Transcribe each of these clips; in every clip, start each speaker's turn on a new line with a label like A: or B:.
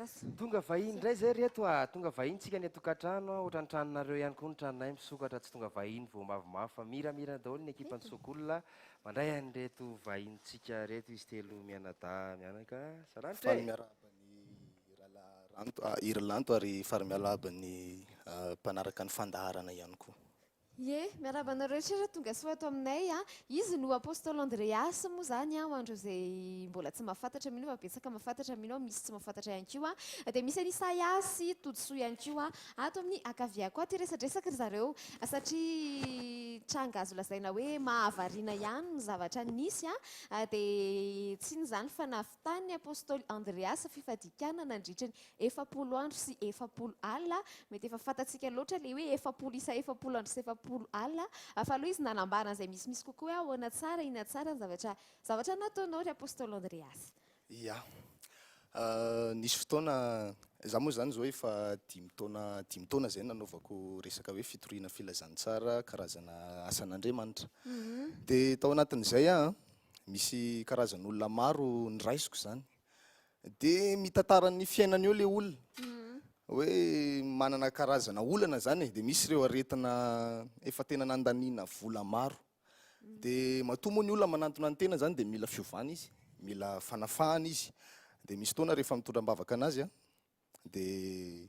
A: Andreas.
B: Tonga vahiny indray zay reto tonga vahintsika ny atokantrano ohatrany tranonareo ihany koa ny tranonay misokatra tsy tonga vahiny vao mavomavo fa miramira daholo ny ekipan'ny Sokolona mandray an'ireto vahintsika reto izy telo mianadahy mianaka saranitra e.
C: Irlanto ary faramialaba ny mpanaraka ny fandaharana ihany koa.
A: Ye, miaraba anareo rehetra tonga soa ato aminay izy no apôstôly Andreas moa zany ho andreo zay mbola tsy mahafantatra mino fa betsaka mahafantatra mino misy tsy mahafantatra ihany koa dia misy any Isaiasy todosoa ihany koa ato amin'ny akaviako aty resadresaka zareo satria tranga azo lazaina hoe mahavarina ihany ny zavatra nisy dia tsy izany fa nahavitany apôstôly Andreas fifadian-kanina nandritra ny 7 andro sy 7 alina mety efa fantatsika loatra le hoe 7 isa 7 andro sy 7 alina fa aloha izy nanambara izay misimisy kokoa hoe ahoana tsara ina tsara ny zavatra nataonao ry apôstôly Andreas.
C: Ya, nisy fotoana za moa zany zao efa 10 taona zay nanaovako resaka hoe fitoriana filazantsara karazana asan'Andriamanitra. Dia tao anatin'izay misy karazan'olona maro niraisiko zany. Dia mitantara ny fiainany eo le olona. Hoe manana karazana olana zany dia misy ireo aretina efa tena nandaniana vola maro. Dia matoa moa ny olona manantona ny tena zany dia mila fiovana izy, mila fanafahana izy. Dia misy fotoana rehefa mitondram-bavaka anazy dia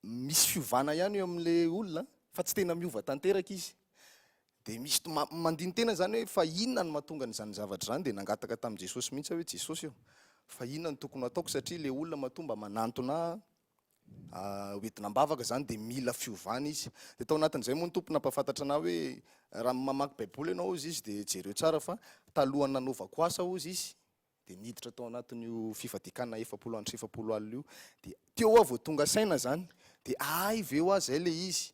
C: misy fiovana ihany eo amin'ilay olona fa tsy tena miova tanteraka izy. Dia misy mandiny tena zany hoe fa inona no mahatonga n'izany zavatra zany dia nangataka tamin'i Jesosy mihitsy hoe Jesosy eo. Fa inona no tokony ataoko satria ilay olona mahatomba manantona hoentinam-bavaka zany dia mila fiovana izy. Dia tao anatin'izay moa ny tompony nampahafantatra anao hoe raha mamaky baiboly ianao izy dia jereo tsara fa talohany nanaovako asa ozy izy dia niditra tao anatin'io fifadian-kanina 7 andro sy 7 alina io dia teo aho vao tonga saina zany dia ay ve ho azy ilay izy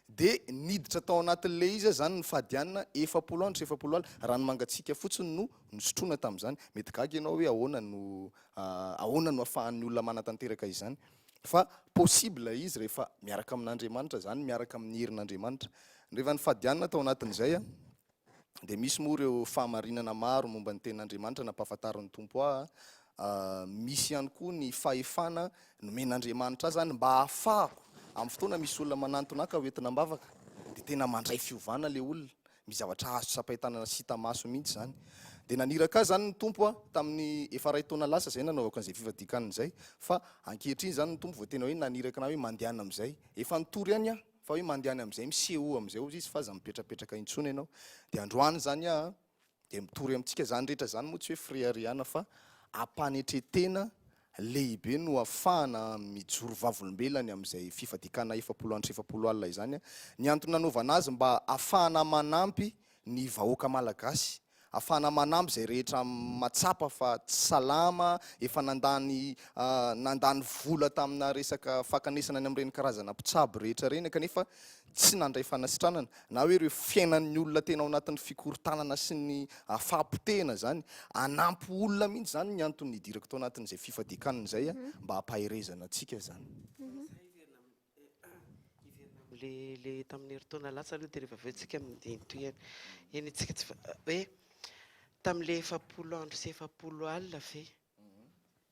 C: dia niditra tao anatin'ilay izy zany ny fadianina 7 andro sy 7 alina rano mangatsika fotsiny no nosotroina tamin'izany. Mety gaga ianao hoe ahoana no ahafahan'ny olona manatanteraka izany fa possible izy rehefa miaraka amin'Andriamanitra zany miaraka amin'ny herin'Andriamanitra. Rehefa ny fadianina tao anatin'izay dia misy moa ireo fahamarinana maro momba ny tenin'Andriamanitra nampahafantarin'ny tompo misy ihany koa ny fahefana nomen'Andriamanitra zany mba ahafahako amin'ny fotoana misy olona manantona ka hoentinam-bavaka dia tena mandray fiovana le olona mizavatra azo sapahitanana sy hita maso mihitsy zany. Dia naniraka zany ny tompo tamin'ny efa 2 taona lasa zay nanaovako an'izay fifadian-kanina izay fa ankehitriny zany ny tompo vao tena hoe naniraka na hoe mandehana amin'izay efa nitory ihany fa hoe mandehana amin'izay miseho amin'izay ozy izy fa aza mipetrapetraka intsony ianao. Dia androany zany dia mitory amintsika zany rehetra zany moa tsy hoe frihariana fa ampanetretena lehibe no ahafahana mijoro vavolombelany amin'izay fifadian-kanina 7 andro sy 7 alina izany. Ny antony nanaovana azy mba ahafahana manampy ny vahoaka malagasy, ahafahana manampy izay rehetra matsapa fa tsy salama efa nandany vola tamina resaka fakanesana any amin'ireny karazana mpitsabo rehetra reny kanefa tsy nandray fanasitranana na hoe ireo fiainan'ny olona tena ao anatin'ny fikorontanana sy ny fahampotehana zany anampy olona mihitsy zany ny antony nidirako tao anatin'izay fifadian-kanina izay mba hampaherezana antsika zany.
D: Le tamin'ny herintaona lasa aloha dia rehefa avetsika toy eny tsika tsy hoe tamin'ilay 7 andro sy 7 alina ve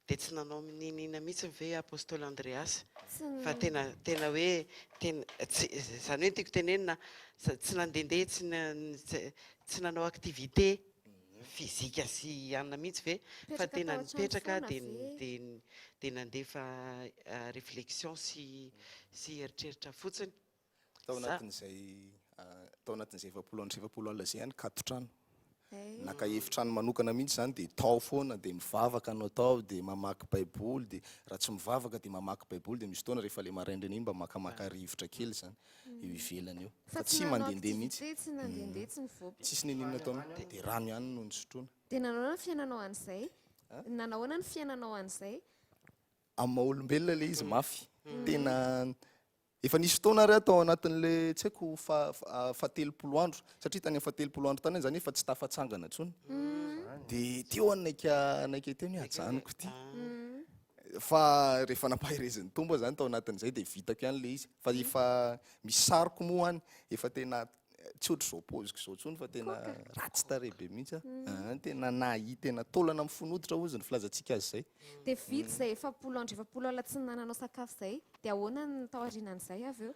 D: dia tsy nanao ninina mihitsy ve apôstôly Andreas fa tena hoe izany hoe tiako tenenina tsy nandehandeha tsy nanao activité fizika sy anona mihitsy ve fa tena nipetraka dia nandefa réflexion sy eritreritra fotsiny.
C: Tao anatin'izay 7 andro sy 7 alina zay ihany katotrano naka efitrano manokana mihitsy zany dia tao foana dia mivavaka anao tao dia mamaky baiboly dia raha tsy mivavaka dia mamaky baiboly dia misy fotoana rehefa le maraindrina iny mba makamaka rivotra kely zany eo ivelany eo fa tsy mandehandeha mihitsy tsisy ninina taona dia rano ihany no nisotroana.
A: Dia nanaona ny fiainanao an'izay nanahoana ny fiainanao an'izay
C: amin'ny maha-olombelona le izy mafy tena efa nisy fotoana ary tao anatin'le tsy haiko fa 30 andro satria tany amin'ny 30 andro tany zany efa tsy tafatsangana intsony dia teo naika teny hoe ajanoko ty fa rehefa nampaherezan'ny tombo zany tao anatin'izay dia vitako ihany le izy fa efa misariko moa any efa tena tsy ohatry zao poziko zao tsony fa tena ratsy tarehibe mihitsy tena nahi tena taolana amin'ny fonoditra ozy ny filazantsika azy zay.
A: Dia vitsy zay 7 andro 7 alina tsy nananao sakafo zay dia ahoana ny taorianan'izay avy eo?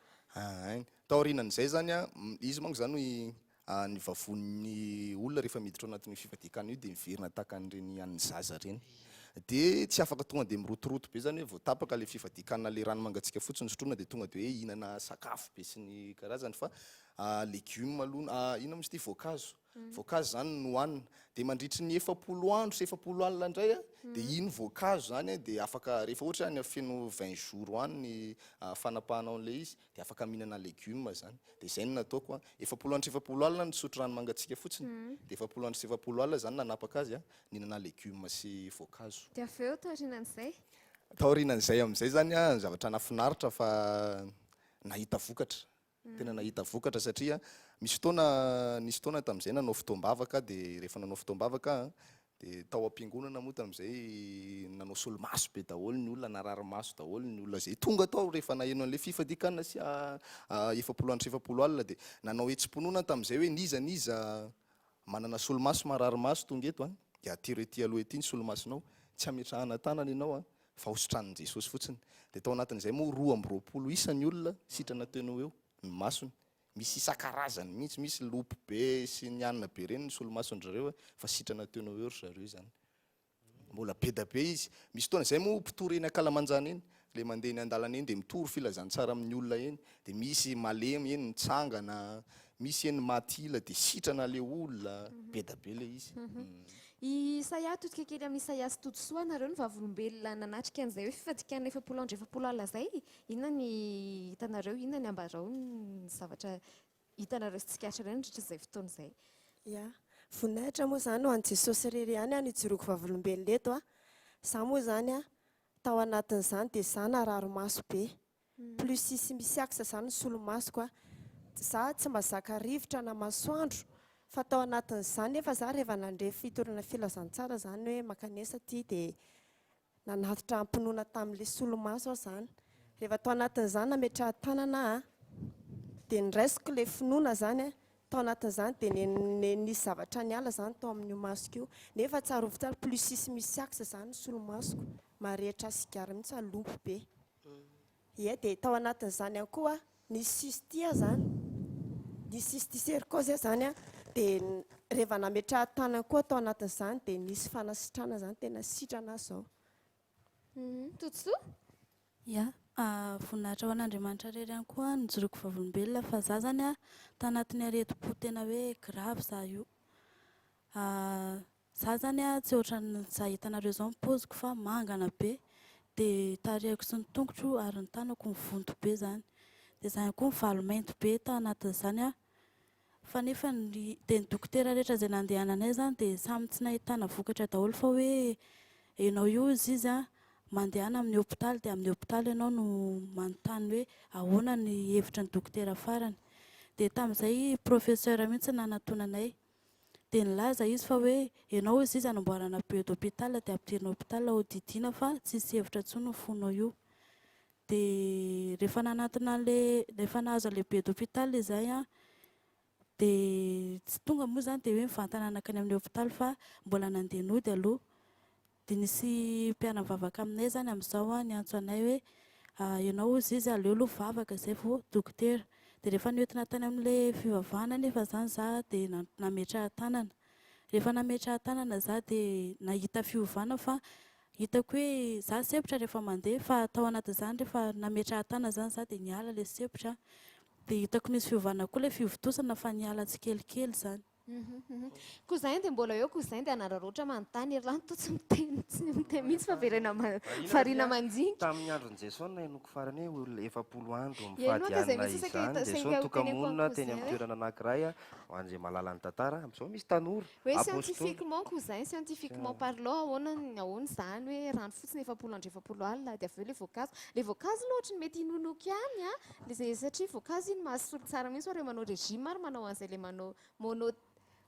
C: Taorinan'izay zany izy manko zany ny vavon'ny olona rehefa miditra ao anatin'ny fifadiakana io dia miverina tahaka an'ireny an'ny zaza reny. Dia tsy afaka tonga dia mirotoroto be zany hoe voatapaka le fifadiakana le rano mangatsika fotsiny sotroina dia tonga dia hoe hihinana sakafo be sy ny karazany fa legioma aloha inona misy ty voankazo zany no hohanina dia mandritry ny 7 andro sy 7 alina indray dia iny voankazo zany dia afaka rehefa ohatra any feno 20 jours hoany ny fanapahanao an'ilay izy dia afaka mihinana legioma zany dia izay no nataoko 7 andro sy 7 alina ny sotro rano mangatsika fotsiny dia 7 andro sy 7 alina zany nanapaka azy mihinana legioma sy voankazo.
A: Dia avy eo taorianan'izay?
C: Taorianan'izay amin'izay zany zavatra nafinaritra fa nahita vokatra. Tena nahita vokatra satria nisy fotoana tamin'izay nanao fotoam-bavaka dia rehefa nanao fotoam-bavaka dia tao am-piangonana moa tamin'izay nanao solomaso be daholo ny olona narary maso daholo ny olona zay tonga tao rehefa naheno an'ilay fifadiakana sy 7 andro sy 7 alina dia nanao etsim-ponona tamin'izay hoe niza manana solomaso marary maso tonga eto dia atyro ety aloha ety ny solomasonao tsy ametrahana tanana ianao fa hosotranin' Jesosy fotsiny dia tao anatin'izay moa 2 isan'ny olona sitrana teno eo ny masony misy isan-karazany mihitsy misy lopy be sy ny anina be reny ny solomason'zareo fa sitrana teno eo ry zareo zany mbola be da be izy misy fotoana izay moa mpitory eny ankalamanjana eny le mandeha ny andalana eny dia mitory filazantsara amin'ny olona eny dia misy malemy eny nitsangana misy eny matila dia sitrana le olona be da be le izy.
A: Isaia totika kely amin'ny Isaia sy totosoa nareo ny vavolombelona nanatrika an'izay hoe fifadiakana 7 andro 7 alina zay inona ny hitanareo inona ny ambarao ny zavatra hitanareo sy tsikatra ireny nandritra izay fotoana izay?
E: Ya voninahitra moa zany ho an'i Jesosy irery ihany nijoroako vavolombelona eto za moa zany tao anatin'izany dia za narary maso be plus isy misy aksa zany ny solomasoko za tsy mazaka rivotra na masoandro fa tao anatin'izany nefa za rehefa nandre fitorana filazantsara zany hoe makanesa ty dia nanatitra ampinoana tamin'ilay solomaso aho zany rehefa tao anatin'izany nametraha tanana dia niraisiko ilay finoana zany tao anatin'izany dia nisy zavatra niala zany tao amin'io masoko io nefa tsarovy tsara plus isy misy aksa zany ny solomasoko marehitra sigara mihitsy lompo be ia dia tao anatin'izany ihany koa nisy sistia zany nisy sistiserikozy zany dia rehefa nametraha tanana koa tao anatin'izany dia nisy fanasitrana zany tena sitrana zao.
A: Totosoa?
F: Ya voninahitra ho an'Andriamanitra rery ihany koa nijoroako vavolombelona fa za zany tanatin'ny areti-po tena hoe grave za io za zany tsy ohatran'ny za hitanareo zao mipoziko fa mangana be dia tarehiko sy ny tongotro ary ny tanako mivonto be zany dia za ihany koa mivalomainto be tao anatin'izany fa nefa dia ny dokotera rehetra izay nandehananay zany dia samy tsy nahitana vokatra daholo fa hoe ianao io izy mandehana amin'ny hôpitaly dia amin'ny hôpitaly ianao no manontany hoe ahoana ny hevitra ny dokotera farany dia tamin'izay professeur mihitsy nanantonanay dia nilaza izy fa hoe ianao izy anamboarana be d'hôpital dia ampidirina hôpital hodidiana fa tsisy hevitra intsony ny fonao io dia rehefa nanantona rehefa nahazo an'ilay be d'hôpital izay dia tsy tonga moa zany dia hoe mivantana anakany amin'ny hôpitaly fa mbola nandeha nody aloha dia nisy mpianavavaka aminay zany amin'izao niantso anay hoe ianao izy aleo aloha vavaka izay vao dokotera dia rehefa nientina tany amin'ilay fivavahana nefa zany za dia nametraha tanana rehefa nametraha tanana za dia nahita fiovana fa hitako hoe za sepotra rehefa mandeha fa tao anatin'izany rehefa nametraha tanana zany za dia niala ilay sepotra dia hitako nisy fiovana koa ilay fivontosana fa niala tsikelikely zany.
A: Koa izay dia mbola eo koa izay dia anararoatra manontany ery lahy totsy miteny mihitsy fa verena variana manjinika.
B: Tamin'ny andron'i Jesosy nahenoko farany hoe olona 7 andro
A: Ianao dia izay
B: mifadianana
A: misy
B: izany
A: isaka
B: Jesosy
A: sainga
B: tokamonina
A: teneniko
B: teny amin'ny toerana anankiray ho an'izay mahalala ny tantara amin'izao misy tanora
A: hoe
B: apôstoly.
A: scientifiquement koa izay scientifiquement parlant ahoana izany hoe rano fotsiny 7 andro 7 alina dia avy eo ilay voankazo loatra ny mety hinonoka ihany satria voankazo iny mahasolo tsara mihitsy hoe manao régime ary manao an'izay ilay manao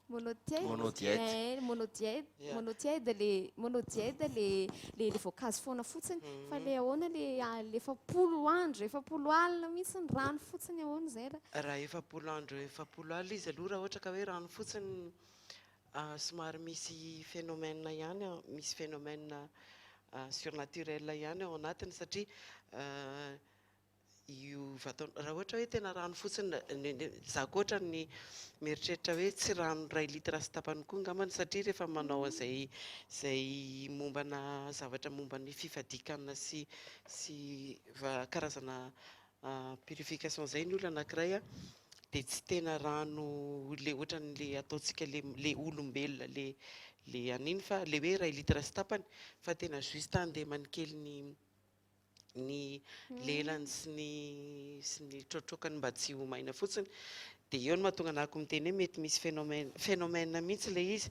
A: monodiède le voankazo foana fotsiny fa le ahoana le efapolo andro efapolo alina mihitsy ny rano fotsiny ahoana zay
D: raha efapolo andro efapolo alina izy aloha raha ohatra ka hoe rano fotsiny somary misy phénomène ihany misy phénomène surnaturel ihany ao anatiny satria io raha ohatra hoe tena rano fotsiny za koatra ny mieritreritra hoe tsy rano 2 litre sy tapany koa ngambany satria rehefa manao zay mombana zavatra mombany fifadian-kanina sy karazana purification zay ny olona anankiray dia tsy tena rano le ohatran'le ataontsika le olombelona le aniny fa le hoe 2 litre sy tapany fa tena juste andeha manikely ny lelany sy ny trotrokany mba tsy ho maina fotsiny dia eo no mahatonga anako miteny hoe mety misy phénomène mihitsy le izy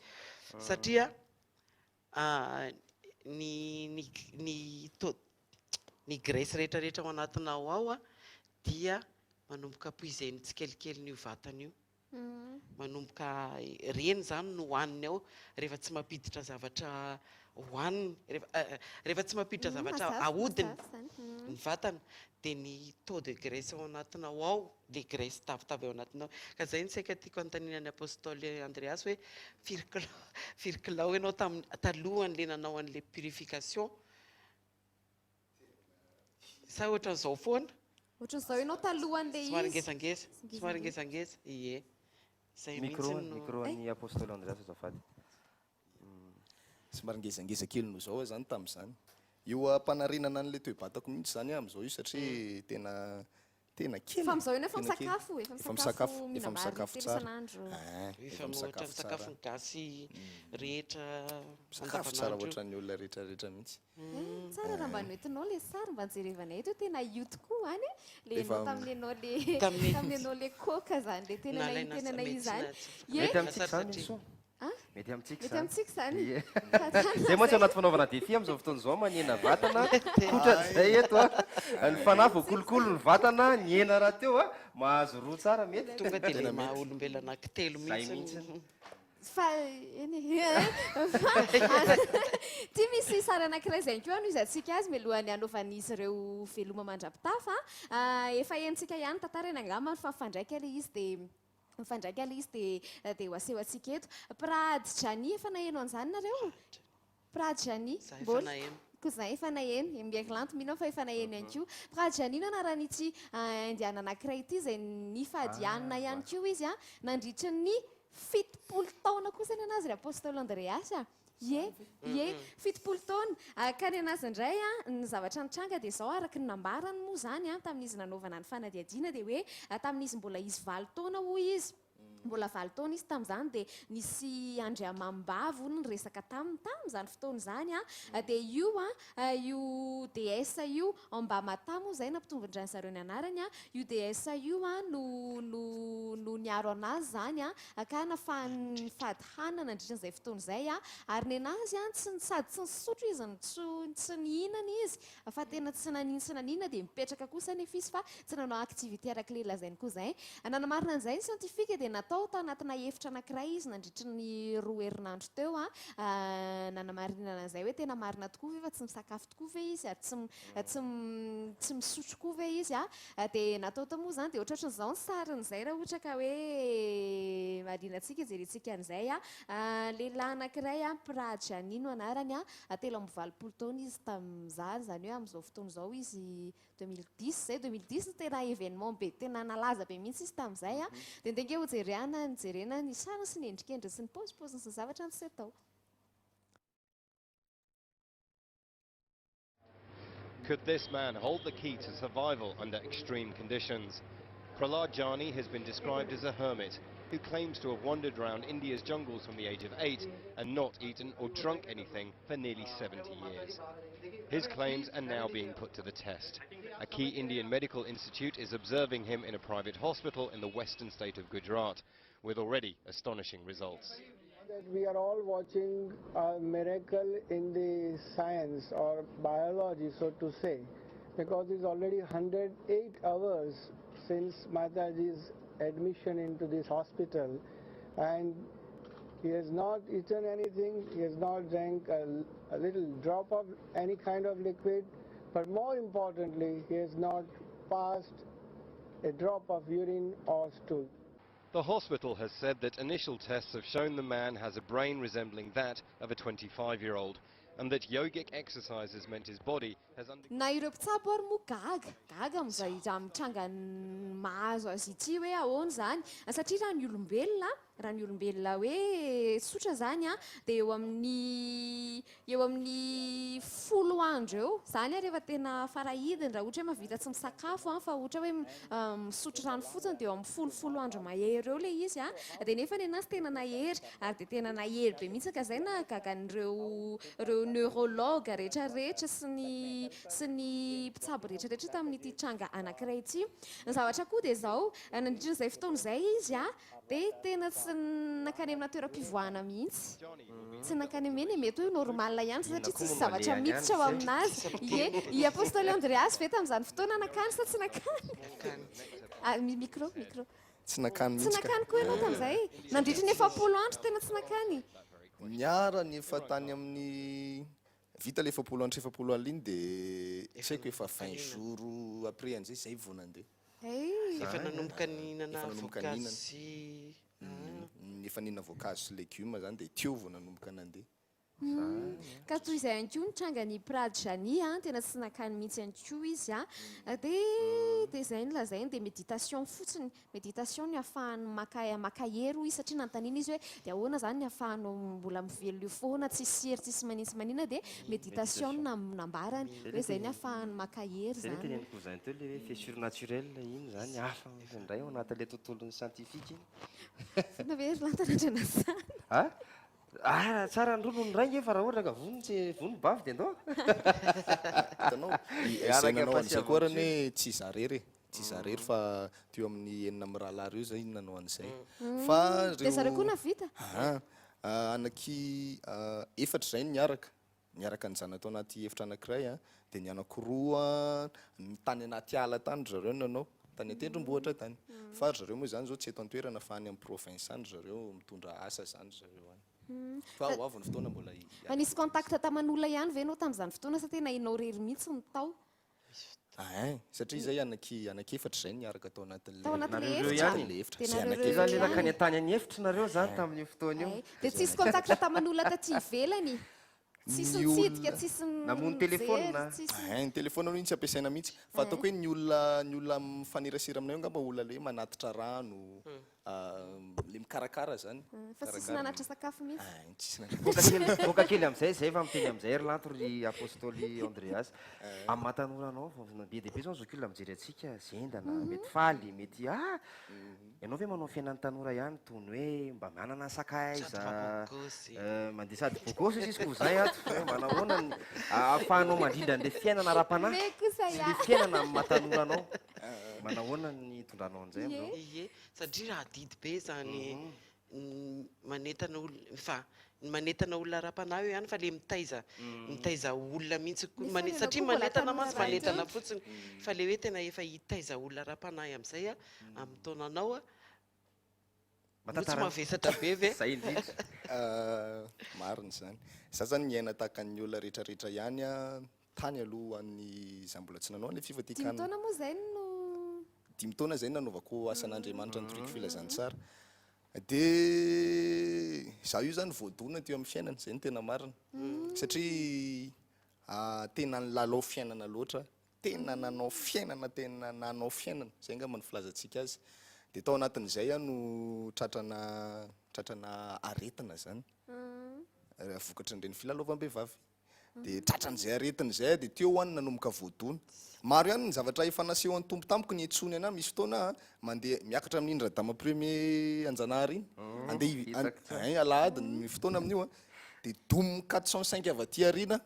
D: satria ny graisse rehetrarehetra ao anatinao ao dia manomboka poizeny tsikelikely n'io vatana io manomboka reny zany no hohaniny ao rehefa tsy mampiditra zavatra hohaniny rehefa tsy mampiditra zavatra ahodiny ny vatana dia ny taux de graisse ao anatinao ao le graisse tavitavy ao anatinao ka zay ny saika tiako antanina ny apôstoly Andreas hoe firy kilao ianao talohan'le nanao an'le purification sa ohatran'izao foana
A: ohatran'izao ianao talohan'le
D: somary ngezangeza ie zay
B: micro ny apôstoly Andreas azafady
C: somary ngezangeza kely no zao zany tamin'izany io ampanarinana an'le toe-batako mihitsy zany amin'izao io satria tena kely
A: fa amin'izao io efa misakafo
C: efa misakafo tsara
D: efa misakafo gasy rehetra
C: misakafo tsara ohatran'ny olona rehetrarehetra mihitsy
A: tsara raha mba noentinao le sary mba nijerevanay eto tena io tokoa any le anao tamin'ny anao le koka zany le tena na izany
B: mety amintsika zany iso mety
A: amintsika zany
B: zay moa tsy anaty fanaovana défi amin'izao fotoana izao manena vatana ohatran'izay eto ny fanahy voakolokolo ny vatana ny hena raha teo mahazo roa tsara mety
D: tonga dia le maha olombelona anankitelo mihitsy
A: fa ty misy sary anankiray zay koa no izy atsika azy mialohan'ny anaovan'izy ireo veloma mandrapitafa efa entsika ihany tantara eny angamba fa mifandraika le izy dia ho aseho atsika eto prady jani efa naheno an'izany nareo prady jani ko zay efa naheno miakilanto mihina fa efa naheno ihany koa prady jani no anaran'ity indiana anankiray ity izay nifadianina ihany koa izy nandritra ny 70 taona kosa ny anazy ry apôstoly Andreas ie 70 taona ka ny anazy indray ny zavatra nitranga dia izao araka ny nambarany moa zany tamin'izy nanaovana ny fanadiadiana dia hoe tamin'izy mbola izy 9 taona hoy izy mbola 9 taona izy tamin'izany dia nisy andriamambavo ny resaka tamin'izany fotoana izany dia io déesse io Ambamata moa zay nampitombodrany zareo ny anarany io déesse io no niaro anazy zany ka nafahany fady hanina nandritran'izay fotoana izay ary ny anazy sady tsy nisotro izy tsy nihinana izy fa tena tsy nanina dia mipetraka kosa nefa izy fa tsy nanao activité araka le lazainy koa zay nanamarina an'izay ny scientifique dia tao anatina efitra anankiray izy nandritra ny 2 herinandro teo nanamarinana an'izay hoe tena marina tokoa ve fa tsy misakafo tokoa ve izy ary tsy misotro koa ve izy dia natao tao moa zany dia ohatrohatran'izao ny sarin'izay raha ohatra ka hoe malinantsika jerentsika an'izay lehilahy anankiray prady jani no anarany 30 taona izy tamin'izany zany hoe amin'izao fotoana izao izy 2010 no tena événement be tena nalaza be mihitsy izy tamin'izay dia ndenge ho nijerena ny sariny sy ny endrikendriny sy ny paozipoziny sy ny zavatra ny tsy atao.
G: Could this man hold the key to survival under extreme conditions? Prahlad Jani has been described as a hermit who claims to have wandered around India's jungles from the age of 8 and not eaten or drunk anything for nearly 70 years. His claims are now being put to the test. A key Indian medical institute is observing him in a private hospital in the western state of Gujarat, with already astonishing results.
H: We are all watching a miracle in the science or biology, so to say, because it's already 108 hours since Mataji's admission into this hospital, and He has not eaten anything, he has not drank a little drop of any kind of liquid, but more importantly, he has not passed a drop of urine or stool.
G: The hospital has said that initial tests have shown the man has a brain resembling that of a 25-year-old, and that yogic exercises meant his body has
A: na ireo mpitsabo ary moa gaga amin'izay raha mitranga mahazo azy ity hoe ahoana zany satria raha ny olombelona hoe tsotra zany a dia eo amin'ny 10 andro eo zany a rehefa tena farahidiny raha ohatra hoe mahavita tsy misakafo fa ohatra hoe misotro rano fotsiny dia eo amin'ny 10 andro mahery eo ilay izy a dia nefa ny anazy tena nahery ary dia tena nahery be mihitsy ka izay na gagan'ireo neurologue rehetrarehetra sy ny mpitsabo rehetrarehetra tamin'ity tranga anankiray ity. Ny zavatra koa dia izao nandritran'izay fotoana izay izy a dia tena tsy nakany amina toeram-pivoahana mihitsy. Tsy nakany ameny mety hoe normalna ihany satria tsisy zavatra miditra ao aminazy. I apôstoly Andreas ve tamin'izany fotoana nakany sa tsy nakany? Micro.
C: Tsy nakany
A: Tsy
C: mihitsy ka.
A: nakany koa ianao tamin'izay. Nandritra ny 7 andro tena tsy nakany.
C: Niara ny efa tany amin'ny vita le 7 andro 7 alina dia tsy haiko efa 20 jours après an'izay zay vao nandeha.
D: Efa nanomboka nihinana
C: Efa nanomboka nihinana.
D: voankazo sy
C: Efa nihinana voankazo sy legioma zany dia teo vao nanomboka nandeha.
A: Ka toy izay ihany koa nitranga ny Prady Jany a tena tsy nakany mihitsy ihany koa izy a dia izay nolazainy dia méditation fotsiny méditation ny ahafahany maka hery hoy satria nanontaniana izy hoe dia ahoana zany ny ahafahanao mbola mivelona eo foana tsisy hery tsisy manina dia méditation nambarany hoe izay ny ahafahany maka hery
B: Zay
A: zany.
B: teneniko zany teo le hoe fait surnaturel iny zany hafa indray ao anatin'ilay tontolon'ny scientifique iny.
A: Na very lantanandrena zany.
B: Tsara androlo ny ray fa raha ohatra ka vony bavy dia andao.
C: Hitanao izay nanao an'izay koa arany hoe tsy zarery fa teo amin'ny 9 mirahalahy io zay nanao an'izay. Fa
A: Dia zareo koa navita.
C: anaky efatra zay niaraka ny zana tao anaty efitra anankiray a dia ny anankiroa ny tany anaty ala tany zareo nanao tany an-tendrombohitra tany fa zareo moa zany zao tsy eto an-toerana fa any amin'ny province any zareo mitondra asa zany zareo any fa ho avy ny fotoana mbola
A: Fa nisy contact taman'olona ihany ve anao tamin'izany fotoana sa tena hainao rery mihitsy ny tao?
C: satria zay anaky efatra zay niaraka tao anatin'le
A: Tao anatin'le
B: Nareo
A: efitra?
B: ihany?
C: efitra
A: Tena
C: zay
A: nareo
C: anaky
B: Zany
A: ihany?
B: lelaka ny antany any efitra nareo zany tamin'io fotoana io.
A: Dia tsisy contact taman'olona taty ivelany? Tsisy nitsidika, tsisy
B: Namono telefôna na?
C: ny telefôna aloha tsy ampiasaina mihitsy fa ataoko hoe ny olona mifanerasera aminay io ngamba olona le manatitra rano le mikarakara zany
A: Fa tsisy nanatra sakafo mihitsy?
C: tsisy
B: Boka kely amin'izay zay efa miteny amin'izay ry lanto ry apôstoly Andreas amin'ny matanora anao be dia be zao zokila mijery antsika zendana mety faly mety ianao ve manao fiainan'ny tanora ihany tony hoe mba manana sakaiza mandeha sady bokosy izy ko zay ato hoe manahoana ahafahanao mandrindra an'le fiainana ara-panahy
A: Me kosa
B: sy le fiainana amin'ny matanora anao manahoana ny tondranao an'izay aminao.
D: Ie, satria raha didy be zany manentana olona fa manentana olona ara-panahy io ihany fa le mitaiza olona mihitsy satria manentana mazy manentana fotsiny fa le hoe tena efa hitaiza olona ara-panahy amin'izay amin'ny taonanao tsy mavesatra be ve?
B: Zay indrindra.
C: marina zany za zany niaina tahaka ny olona rehetrarehetra ihany tany aloha any za mbola tsy nanao an'le
A: 5
C: FIFADIAN-KANINA
A: taona moa izay no
C: 5 taona zay nanaovako asan'Andriamanitra nitoriky filazantsara dia za io zany voadona teo amin'ny fiainana zay ny tena marina satria tena nilalao fiainana loatra tena nanao fiainana zay ngamba ny filazantsika azy dia tao anatin'izay no tratrana aretina zany vokatry n'ireny filalaovam-behivavy dia tratran'izay aretina izay dia teo any nanomboka voadona maro ihany ny zavatra efa naseho an'ny tompo tampoka ny etsony ana misy fotoana mandeha miakatra amin'ny indradama premier anjanahary iny andeha alahady ny fotoana amin'io dia domy 405 avy aty arina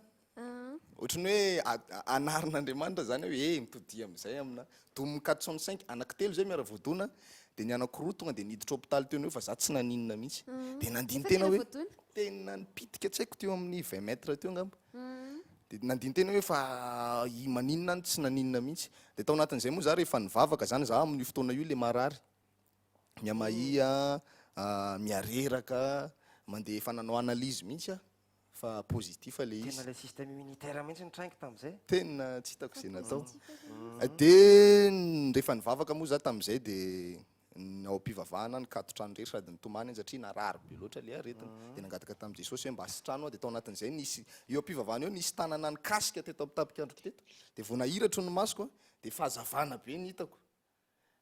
C: ohatrany hoe anarin'Andriamanitra zany hoe mitodi amin'izay amina domy 405 anankitelo zay miara voadona dia ny anankiroa tonga dia niditra hôpitaly teo hoe fa za tsy naninona mihitsy dia nandiny tena hoe tena nipitika tsy haiko teo amin'ny 20 mètre teo ngamba dia nandiny tena hoe fa maninona any tsy naninona mihitsy dia tao anatin'izay moa za rehefa nivavaka zany za amin'ny fotoana io le marary miamahia miareraka mandeha efa nanao analyse mihitsy a fa positif le izy.
B: Tena le système immunitaire mihitsy nitraingy tamin'izay.
C: Tena tsy hitako izay natao. Dia rehefa nivavaka moa za tamin'izay dia ao am-pivavahana nikatotrano rery sady nitomany satria narary be loatra le aretina. Dia nangataka tamin'i Jesosy hoe mba asitrano dia tao anatin'izay nisy eo am-pivavahana eo nisy tanana nikasika teto am-tapikandroko teto. Dia vao nahiratro ny masoko dia fahazavana be ny hitako.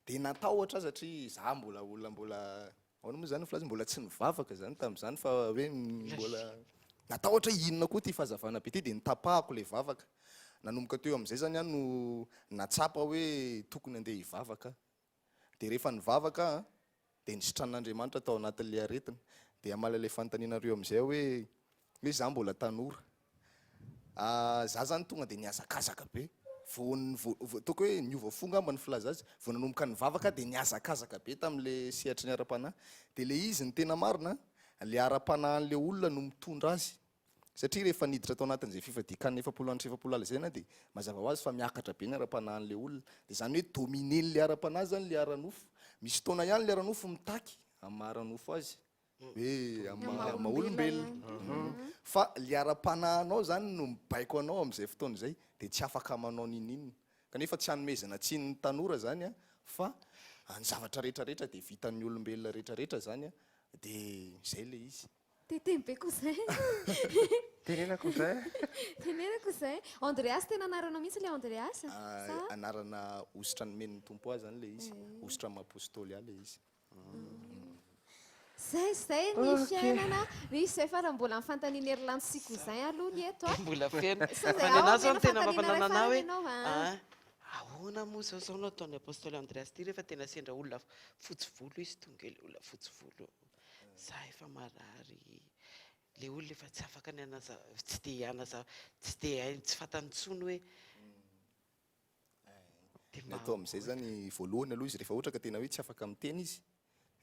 C: Dia natahotra satria za mbola olona mbola ahoana moa zany filaza mbola tsy nivavaka zany tamin'izany fa hoe mbola natahotra inona koa ty fahazavana be ty dia nitapahako le vavaka. Nanomboka teo amin'izay zany a no natsapa hoe tokony andeha hivavaka. Dia rehefa nivavaka dia nisitran'Andriamanitra tao anatin'le aretina. Dia amala le fanontanianareo amin'izay hoe za mbola tanora. Za zany tonga dia niazakazaka be. Toko hoe niova fo ngamba ny filaza azy. Vao nanomboka nivavaka dia niazakazaka be tamin'le sehatry ny ara-panahy. Dia le izy ny tena marina le ara-panahin'le olona no mitondra azy. Satria rehefa niditra tao anatin'izay fifadian-kanina 7 andro 7 alina izay na dia mazava ho azy fa miakatra be ny ara-panahin'le olona. Dia zany hoe dominen'le ara-panahy zany le ara-nofo. Misy fotoana ihany le ara-nofo mitaky amin'ny maha-ara-nofo azy. Hoe amin'ny maha-olombelona. Fa le ara-panahinao zany no mibaiko anao amin'izay fotoana izay dia tsy afaka manao ninina. Kanefa tsy hanomezana tsy ny tanora zany a fa ny zavatra rehetrarehetra dia vitan'ny olombelona rehetrarehetra zany a dia izay le izy.
A: Tetembe koizay.
B: Tenenako izay.
A: Tenenako izay. Andreas tena anaranao mihitsy le Andreas?
C: Anarana ositra nomen'ny tompo azy zany le izy. Ositra amin'ny-apôstôly le izy.
A: Zay ny fiainana misy zay fa raha mbola mifantaniana Erlandsika izay aloha ny eto a.
D: Mbola fiaina. Fanena zao tena mampalana anao hoe ahoana moa zao zao nataon'ny apôstôly Andreas ty rehefa tena sendra olona fotsy volo izy tonga le olona fotsy volo. Za efa marary. Le olona efa tsy afaka ny anaza tsy dia anaza tsy dia hainy tsy fantantsony hoe
C: atao amin'izay zany voalohany aloha izy rehefa ohatra ka tena hoe tsy afaka miteny izy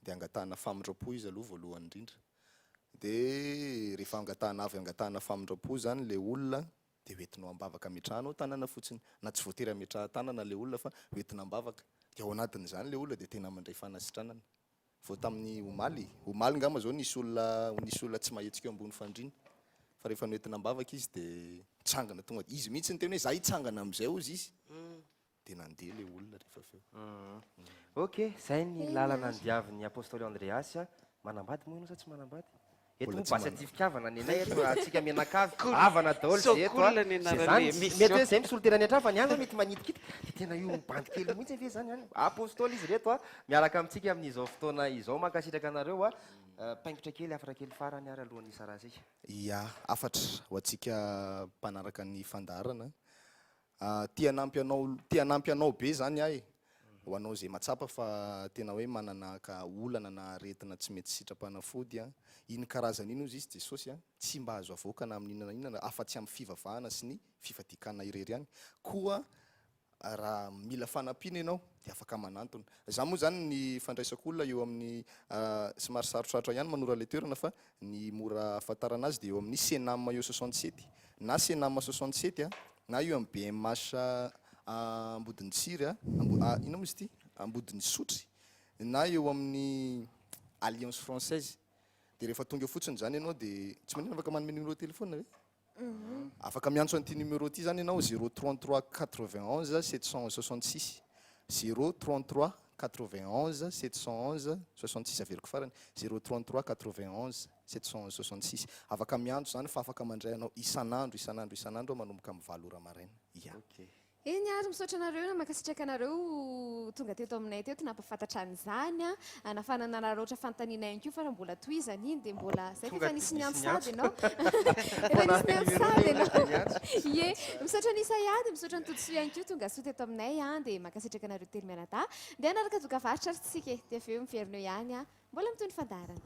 C: dia angatahana famindrapo izy aloha voalohany indrindra. Dia rehefa angatahana famindrapo zany le olona dia hoentinao ambavaka mitrahana tanana fotsiny. Na tsy voatery mitraha tanana le olona fa hoentina ambavaka. Dia ao anatin'izany le olona dia tena mandray fanasitranana. Vao tamin'ny omaly ngamba zao nisy olona tsy mahetsika eo ambony fandriana. Fa rehefa noentina ambavaka izy dia tsangana tonga izy mihitsy ny teny hoe za hitsangana amin'izay ozy izy. Dia nandeha le olona rehefa feo.
B: Ok, zay ny lalana andiavin'ny apôstôly Andreas. Manambady moa ianao sa tsy manambady? Eto moa basy atifitiavana ny anay eto atsika mianakavy avana daholo zay eto. Mety hoe zay misolo tena ny antrava ny andro mety manitikity. Tena io bandy kely mihitsy ve zany any? Apôstôly izy reto miaraka amintsika amin'izao fotoana izao mankasitraka anareo paingotra kely afatra kely farany ary alohan'ny isarasika.
C: Ia, afatra ho antsika mpanaraka ny fandarana. Tia hanampy anao be zany ahy. Ho anao zay matsapa fa tena hoe manana ka olana na aretina tsy mety sitrapanafody iny karazany iny ozy izy Jesosy tsy mba azo avoaka na amin'ny inona inona afa-tsy amin'ny fivavahana sy ny fifadian-kanina irery ihany. Koa raha mila fanampiana ianao dia afaka manantona. Za moa zany ny fandraisako olona eo amin'ny somary sarotrarotra ihany manora le toerana fa ny mora ahafantarana azy dia eo amin'ny Senam eo 67 na Senam 67 na eo amin'ny BMH Ambodiny Tsiry ina moa izy ity Ambodiny Sotry na eo amin'ny Alliance Française. Dia rehefa tonga fotsiny zany ianao dia tsy manino afaka manome numéro telefôna ve? Afaka miantso an'ity numéro ty zany ianao 033 91 766 033 91 711 66 averiko farany 033 91 711 66. Afaka miantso zany fa afaka mandray anao isanandro manomboka amin'ny 7 ora maraina. Ia.
A: Eny ary misaotra anareo na makasitraka anareo tonga teto aminay teto nampafantatra an'izany nafanana naroatra fantaniana ihany koa fa raha mbola tohizany iny dia mbola zay efa nisy ny antsady ianao efa nisy ny antsady ianao ie misaotra ny Isaiady misaotra ny Totosoa ihany koa tonga soa teto aminay dia makasitraka anareo telo miarada dia anaraka doka varitra ary tsika dia avy eo miverina ihany mbola mitony fandarana.